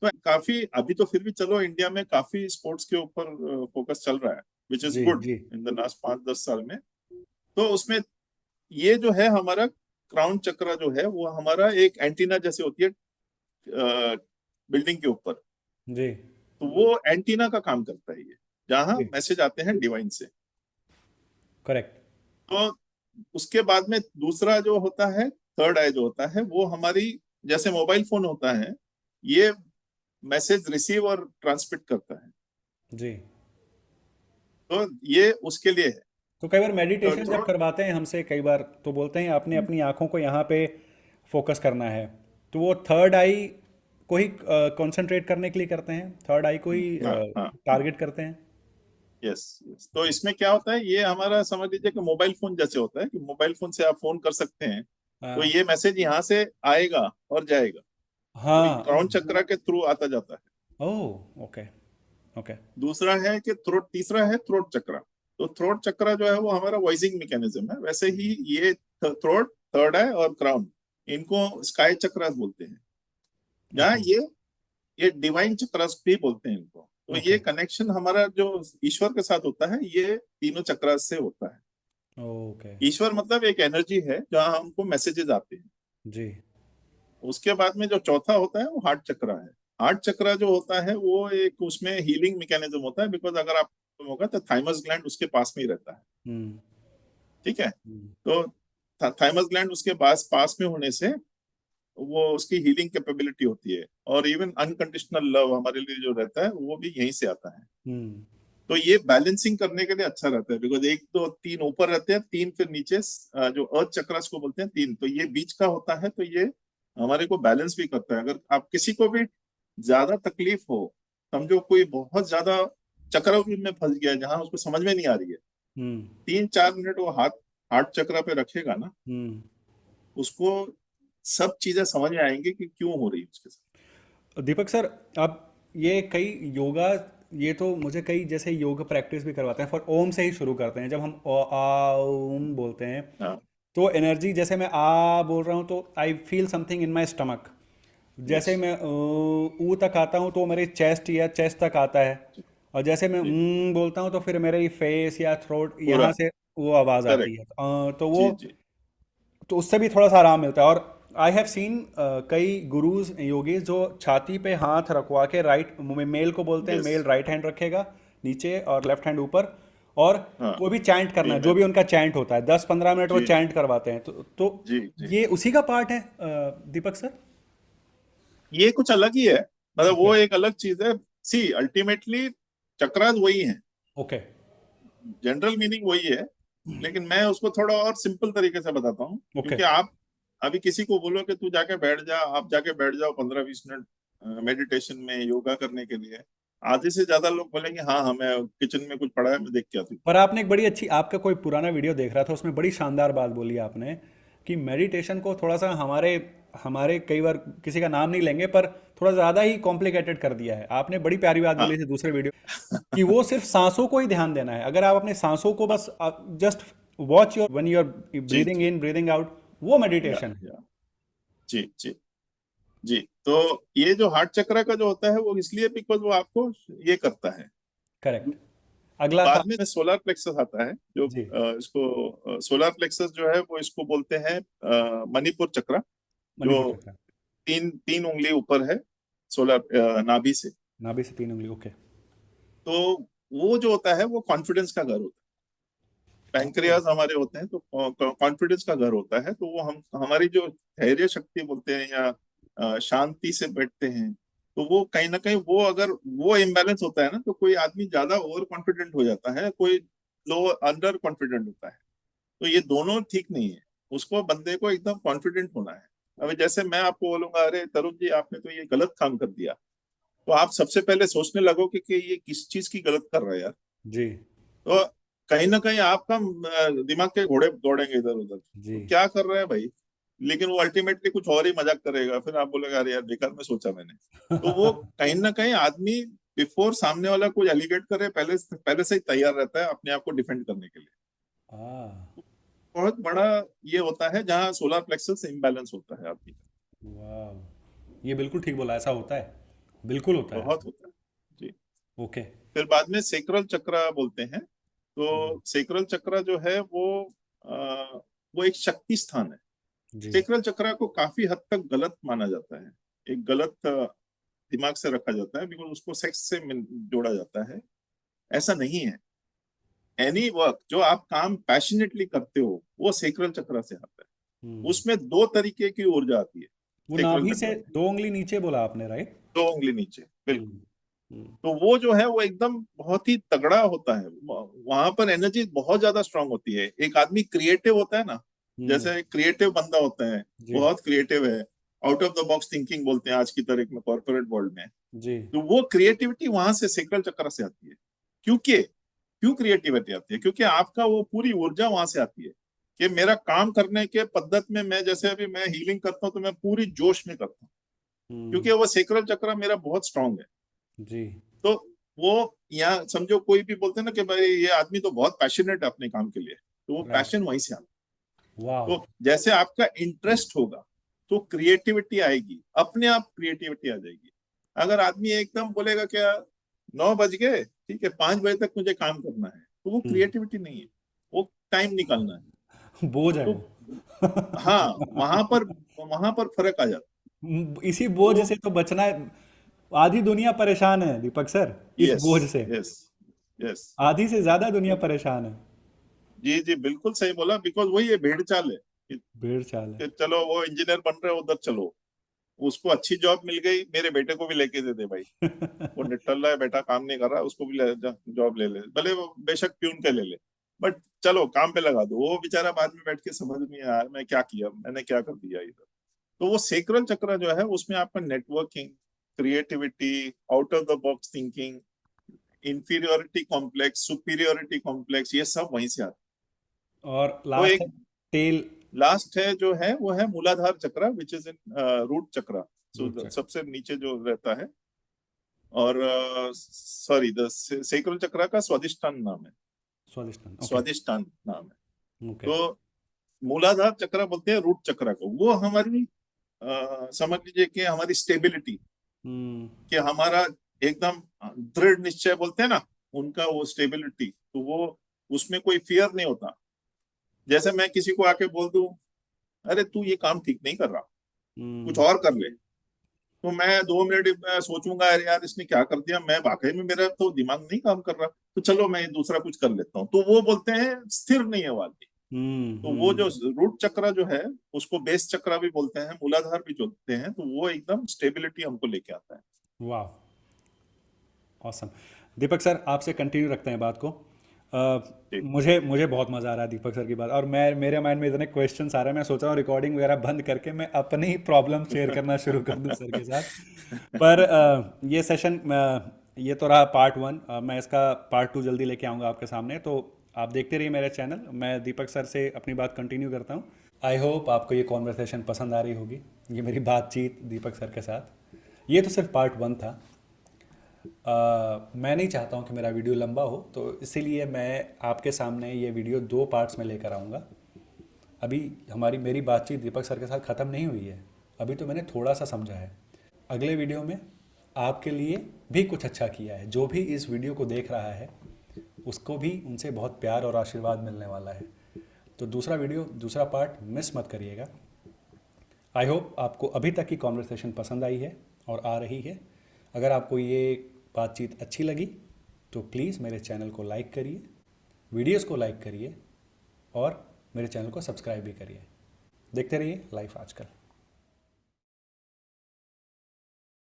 तो काफी अभी तो फिर भी चलो इंडिया में काफी स्पोर्ट्स के ऊपर फोकस चल रहा है, विच इज जी। गुड जी। इन द लास्ट 5-10 साल में। तो उसमें ये जो है हमारा क्राउन चक्र जो है वो हमारा एक एंटीना जैसे होती है बिल्डिंग के ऊपर। जी। तो वो एंटीना का काम करता है ये, जहां जी। मैसेज आते हैं डिवाइन से। करेक्ट। तो उसके बाद में दूसरा जो होता है, थर्ड आई जो होता है, वो हमारी जैसे मोबाइल फोन होता है, ये मैसेज रिसीव और ट्रांसमिट करता है। जी। तो ये उसके लिए है। तो कई बार तो मेडिटेशन जब थ्रोट, करवाते हैं हमसे, कई बार तो बोलते हैं आपने अपनी आंखों को यहाँ पे फोकस करना है, तो वो थर्ड आई को ही कंसंट्रेट करने के लिए करते हैं, थर्ड आई को ही हाँ हाँ हाँ, टारगेट करते हैं। Yes yes. तो इसमें क्या होता है, ये हमारा समझ लीजिए कि मोबाइल फोन जैसे होता है, कि मोबाइल फोन से आप फोन कर सकते हैं। तो हाँ। ये मैसेज यहाँ से आएगा और जाएगा, तो ये हाँ। क्राउन चक्र के थ्रू आता जाता है। ओह। ओके। ओके। दूसरा है कि थ्रोट, तीसरा है थ्रोट चक्र। तो थ्रोट चक्र जो है वो हमारा वॉइसिंग मैकेनिज्म है। वैसे ही ये थ्रोट, थर्ड है और क्राउन, इनको स्काई चक्र बोलते हैं। जहाँ ओके। ये डिवाइन चक्र भी बोलते हैं इनको। तो ये ओके। कनेक्शन हमारा जो ईश्वर के साथ होता है, ये तीनों चक्र से होता है। ओके। ईश्वर मतलब एक एनर्जी है जहाँ हमको मैसेजेस आते हैं। जी। उसके बाद में जो चौथा होता है वो हार्ट चक्र है। हार्ट चक्र जो होता है वो एक उसमें हीलिंग मैकेनिज्म होता है, बिकॉज अगर आप होगा तो थाइमस ग्लैंड उसके पास में ही रहता है। हम्म। ठीक है। हम्म। तो थाइमस ग्लैंड उसके पास पास में होने से वो उसकी हीलिंग कैपेबिलिटी होती है। और इवन अनकंडीशनल लव हमारे लिए जो रहता है वो भी यहीं से आता है। हम्म। तो ये बैलेंसिंग करने के लिए अच्छा रहता है, बिकॉज 1 2 3 ऊपर रहते हैं, 3 फिर नीचे, जो अर्थ चक्रास को बोलते हैं 3, तो ये बीच का होता है। तो ये हमारे को बैलेंस भी करता है। अगर आप किसी को भी ज्यादा तकलीफ हो, समझो कोई बहुत ज्यादा चक्रव्यूह में फंस गया है जहां उसको समझ में नहीं आ रही है, हम्म। 3 4 मिनट वो हाथ हार्ट चक्र पे रखेगा ना, हम्म। उसको सब चीजें समझ में आएंगी कि क्यों हो रही है उसके साथ। दीपक सर, आप ये कई योगा ये तो मुझे कई जैसे योग प्रैक्टिस भी करवाते हैं, फॉर ओम से ही शुरू करते हैं, जब हम ओम बोलते हैं हाँ। तो एनर्जी, जैसे मैं आ बोल रहा हूँ तो I feel something in my stomach. Yes. जैसे मैं ऊ तक आता हूँ तो मेरे चेस्ट या चेस्ट तक आता है। और जैसे मैं जी। बोलता हूँ तो फिर मेरे फेस या थ्रोट यहाँ पूरा। से वो आवाज़ आती करेक्ट। है। तो वो, जी जी। तो उससे भी थोड़ा सा आराम मिलता है। और आई हैव सीन कई गुरुज योगीज जो छाती पे हाथ रखवा के, राइट मेल को बोलते हैं, यस। मेल राइट हैंड रखेगा नीचे और लेफ्ट हैंड ऊपर, और हाँ। वो भी चैंट करना है, जो फीमेल। भी उनका चैंट होता है, 10-15 मिनट वो जी जी। चैंट करवाते हैं। तो जी जी। ये उसी का पार्ट है दीपक सर? ये कुछ अलग ही है, मतलब ओके। वो एक अलग चीज है। सी अल्टीमेटली चक्रास वही है, ओके। जनरल मीनिंग वही है, लेकिन मैं उसको थोड़ा और सिंपल तरीके से बताता हूँ। ओके। क्योंकि आप अभी किसी को बोलो कि तू जाके बैठ जा, आप जाके बैठ जाओ 15-20 मिनट मेडिटेशन में, योगा करने के लिए, आधे से ज्यादा लोग बोलेंगे हाँ हाँ मैं किचन में कुछ पड़ा है मैं देख के आती हूँ। पर आपने एक बड़ी अच्छी, आपका कोई पुराना वीडियो देख रहा था, उसमें बड़ी शानदार बात बोली आपने कि मेडिटेशन को थोड़ा सा हमारे हमारे कई बार, किसी का नाम नहीं लेंगे, पर थोड़ा ज़्यादा ही कॉम्प्लिकेटेड कर दिया है। आपने बड़ी प्यारी बात हाँ। बोली थी दूसरे वीडियो कि वो सिर्फ सांसों को ही ध्यान देना है। अगर आप अपने सांसों को बस just watch your when you are जी ब्रीदिंग जी। इन ब्रीदिंग आउट, वो मेडिटेशन है। या जी जी। जी। तो ये जो हार्ट चक्र का जो होता है वो इसलिए बिकॉज वो आपको ये करता है। करेक्ट। अगला था। बाद में सोलर प्लेक्सस आता है जो जी। इसको सोलर प्लेक्सस जो है वो इसको बोलते हैं मणिपुर चक्र, जो मणिपुर चक्र। तीन तीन उंगली ऊपर है सोलर नाभि से। नाभि से 3 उंगली, ओके। तो वो जो होता है वो कॉन्फिडेंस का घर होता है। पैंक्रियाज हमारे होते हैं तो कॉन्फिडेंस का घर होता है, तो वो हम हमारी जो धैर्य शक्ति बोलते हैं या शांति से बैठते हैं, तो वो कहीं ना कहीं वो अगर वो इम्बैलेंस होता है ना, तो कोई आदमी ज्यादा ओवर कॉन्फिडेंट हो जाता है, कोई लो अंडर कॉन्फिडेंट होता है। तो ये दोनों ठीक नहीं है, उसको बंदे को एकदम कॉन्फिडेंट होना है। अभी जैसे मैं आपको बोलूंगा अरे तरुण जी आपने तो ये गलत काम कर दिया, तो आप सबसे पहले सोचने लगोगे कि ये किस चीज की गलत कर रहा है यार। जी। तो कहीं ना कहीं आपका दिमाग के घोड़े दौड़ेंगे इधर उधर, जी। तो क्या कर रहा है भाई। लेकिन वो अल्टीमेटली कुछ और ही मजाक करेगा, फिर आप बोलेगा अरे यार बेकार में सोचा मैंने। तो वो कहीं ना कहीं आदमी बिफोर सामने वाला कोई एलिगेट करे पहले पहले से ही तैयार रहता है अपने आप को डिफेंड करने के लिए। हाँ। बहुत बड़ा ये होता है जहाँ सोलर प्लेक्सस इम्बैलेंस होता है आदमी का। वाह, ये बिल्कुल ठीक बोला, ऐसा होता है, बिल्कुल होता है। बहुत होता है। जी। ओके। फिर बाद में सेक्रल चक्र बोलते हैं। तो सेक्रल चक्र जो है वो एक शक्ति स्थान है। जी। सेक्रल चक्र को काफी हद तक गलत माना जाता है, एक गलत दिमाग से रखा जाता है, बिकॉज उसको सेक्स से जोड़ा जाता है। ऐसा नहीं है। एनी वर्क जो आप काम पैशनेटली करते हो वो सेक्रल चक्र से आता है। हम्म। उसमें दो तरीके की ऊर्जा आती है वो सेक्रल नाभि से चक्र में। 2 उंगली नीचे बोला आपने, राइट? दो उंगली नीचे, बिल्कुल। हम्म। हम्म। तो वो जो है वो एकदम बहुत ही तगड़ा होता है, वहां पर एनर्जी बहुत ज्यादा स्ट्रांग होती है। एक आदमी क्रिएटिव होता है ना, हम्म। जैसे क्रिएटिव बंदा होता है, जी। बहुत क्रिएटिव है, out of the box thinking बोलते हैं आज की तारीख में कॉर्पोरेट वर्ल्ड में। जी। तो वो क्रिएटिविटी वहां से सेक्रल चक्र से आती है। क्योंकि क्यों क्रिएटिविटी आती है, क्योंकि आपका वो पूरी ऊर्जा वहां से आती है कि मेरा काम करने के पद्धत में, मैं जैसे अभी मैं हीलिंग करता हूँ तो मैं पूरी जोश में करता हूँ, हम्म। क्योंकि वो सेक्रल चक्र मेरा बहुत स्ट्रांग है। जी। तो वो यहाँ समझो कोई भी बोलते हैं ना कि भाई ये आदमी तो बहुत पैशनेट है अपने काम के लिए, तो वो राइट। पैशन वहीं से आता वाह। है। तो जैसे आपका इंटरेस्ट होगा तो क्रिएटिविटी आएगी, अपने आप क्रिएटिविटी आ जाएगी। अगर आदमी एकदम बोलेगा क्या 9 बज गए ठीक है 5 बजे तक मुझे काम करना है, तो वो हम्म। क्रिएटिविटी नहीं है, वो टाइम निकालना है। बोझ है तो वो। हाँ, वहां पर फर्क आ जाता इसी है। बोझ तो से तो बचना है। आधी दुनिया परेशान है दीपक सर, इस यस। बोझ से। यस। यस। आधी से ज्यादा दुनिया परेशान है। जी जी बिल्कुल सही बोला, बिकॉज वही है भेड़ चाल है भेड़ चाल है। कि चलो वो इंजीनियर बन रहे हो उधर चलो, उसको अच्छी जॉब मिल गई, मेरे बेटे को भी लेके दे दे भाई, वो निठल्ला है बेटा काम नहीं कर रहा, उसको भी जॉब ले ले, भले वो बेशक प्यून के ले ले, बट चलो काम पे लगा दो। वो बेचारा बाद में बैठ के समझ में यार मैं क्या किया, मैंने क्या कर दिया इधर। तो वो सेक्रल चक्र जो है उसमें आपका networking, creativity, out of the box thinking, inferiority complex, superiority complex, ये सब वहीं से आता और है। तो लास्ट है एक टेल। लास्ट है जो है वो है मूलाधार चक्र, विच इज इन रूट चक्र। रूट सो चक्र। सबसे नीचे जो रहता है और सॉरी, द सेक्रल चक्रा का स्वादिष्टान नाम है। स्वादिष्टान, ओके। स्वादिष्टान नाम है। ओके। तो मूलाधार चक्र बोलते हैं रूट चक्र को। वो हमारी समझ लीजिए कि हमारी स्टेबिलिटी, हम्म। कि हमारा एकदम दृढ़ निश्चय बोलते हैं ना, उनका वो स्टेबिलिटी, तो वो उसमें कोई फियर नहीं होता। जैसे मैं किसी को आके बोल दूं, अरे तू ये काम ठीक नहीं कर रहा, कुछ हम्म। और कर ले, तो मैं 2 मिनट में सोचूंगा, अरे यार इसने क्या कर दिया, मैं वाकई में मेरा तो दिमाग नहीं काम कर रहा, तो चलो मैं दूसरा कुछ कर लेता हूँ। तो वो बोलते हैं स्थिर नहीं है वो आदमी। तो वो जो रूट चक्र जो है, उसको बेस चक्र भी बोलते हैं, मूलाधार भी बोलते हैं, तो वो एकदम स्टेबिलिटी हमको लेके आता है। वाह, ऑसम। दीपक सर, आपसे कंटिन्यू रखते हैं बात को। जी। मुझे मुझे बहुत मज़ा आ रहा है दीपक सर की बात, और मैं मेरे माइंड में इतने क्वेश्चंस आ रहे हैं, मैं सोच रहा हूँ रिकॉर्डिंग वगैरह बंद करके मैं अपनी ही प्रॉब्लम शेयर करना शुरू कर दूँ सर के साथ। पर ये सेशन, ये तो रहा पार्ट 1। मैं इसका पार्ट 2 जल्दी लेके आऊँगा आपके सामने, तो आप देखते रहिए मेरे चैनल। मैं दीपक सर से अपनी बात कंटिन्यू करता हूँ। आई होप आपको ये कॉन्वर्सेशन पसंद आ रही होगी, ये मेरी बातचीत दीपक सर के साथ। ये तो सिर्फ पार्ट 1 था। मैं नहीं चाहता हूँ कि मेरा वीडियो लंबा हो, तो इसीलिए मैं आपके सामने ये वीडियो 2 पार्ट्स में लेकर आऊँगा। अभी हमारी मेरी बातचीत दीपक सर के साथ ख़त्म नहीं हुई है, अभी तो मैंने थोड़ा सा समझा है। अगले वीडियो में आपके लिए भी कुछ अच्छा किया है। जो भी इस वीडियो को देख रहा है उसको भी उनसे बहुत प्यार और आशीर्वाद मिलने वाला है। तो दूसरा वीडियो, दूसरा पार्ट मिस मत करिएगा। आई होप आपको अभी तक की कॉन्वर्सेशन पसंद आई है और आ रही है। अगर आपको ये बातचीत अच्छी लगी तो प्लीज़ मेरे चैनल को लाइक करिए, वीडियोस को लाइक करिए और मेरे चैनल को सब्सक्राइब भी करिए। देखते रहिए लाइफ आजकल।